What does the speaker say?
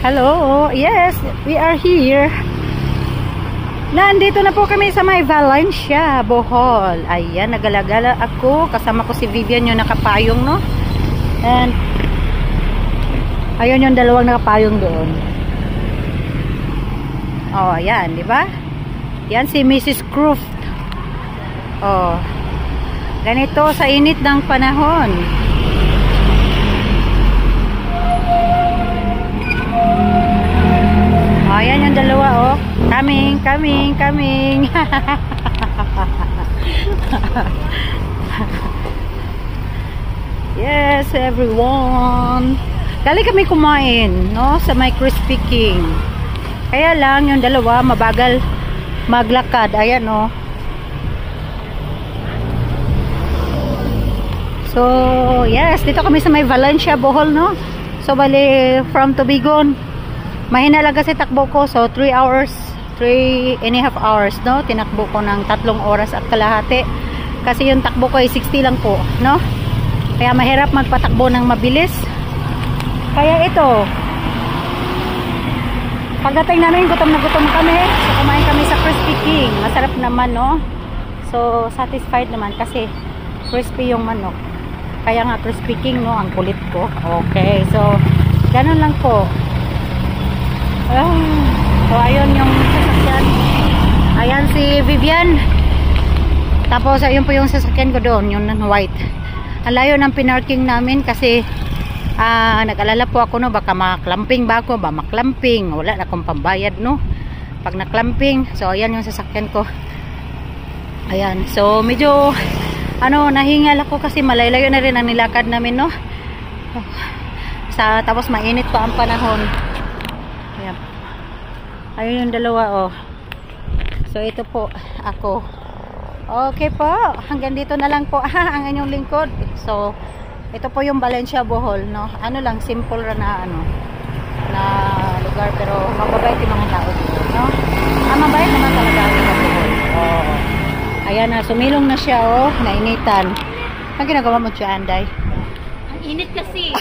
Hello, yes, we are here. Nandito na po kami sa may Valencia, Bohol. Ayan, nagalagala ako. Kasama ko si Vivian yung nakapayong, no? And ayun yung dalawang nakapayong doon. Oh, ayan, di ba? Yan si Mrs. Croft. Oh, ganito sa init ng panahon. Oh, ayan yung dalawa, oh. Coming. Yes, everyone. Dali kami kumain, no? Sa may Crispy King. Kaya lang, yung dalawa, mabagal maglakad. Ayan, oh. So, yes, dito kami sa may Valencia, Bohol, no? So, bali, from Tubigon, mahina lang kasi takbo ko. So, 3 and a half hours, no? Tinakbo ko ng 3 oras at kalahati. Kasi yung takbo ko ay 60 lang po, no? Kaya mahirap magpatakbo ng mabilis. Kaya ito, pagdating namin, gutom na gutom kami. So, kumain kami sa Crispy King. Masarap naman, no? So, satisfied naman kasi crispy yung manok. Kaya nga Crispy King, no? Ang kulit ko. Okay, so, ganun lang po. So, ayun yung sasakyan. Ayan si Vivian. Tapos, ayun po yung sasakyan ko doon, yung white. Ang layo ng pinarking namin kasi nag-alala po ako, no, baka maklamping ba ako, maklamping. Wala na akong pambayad, no? Pag naklamping, so ayan yung sasakyan ko. Ayan, so medyo nahingal ako kasi malayo na rin ang nilakad namin, no? Tapos mainit pa ang panahon. Ayan. Ayun yung dalawa, oh. So ito po ako. Okay po, hanggang dito na lang po ang inyong lingkod. So ito po yung Valencia, Bohol, no? Ano lang, simple na na lugar, pero mababait yung mga tao dito, no? Mabait naman talaga ang mga Bohol. Oh. Ayan na, sumilong na siya, oh, nainitan. Ang ginagawa mo dyan, Day? Ang init kasi.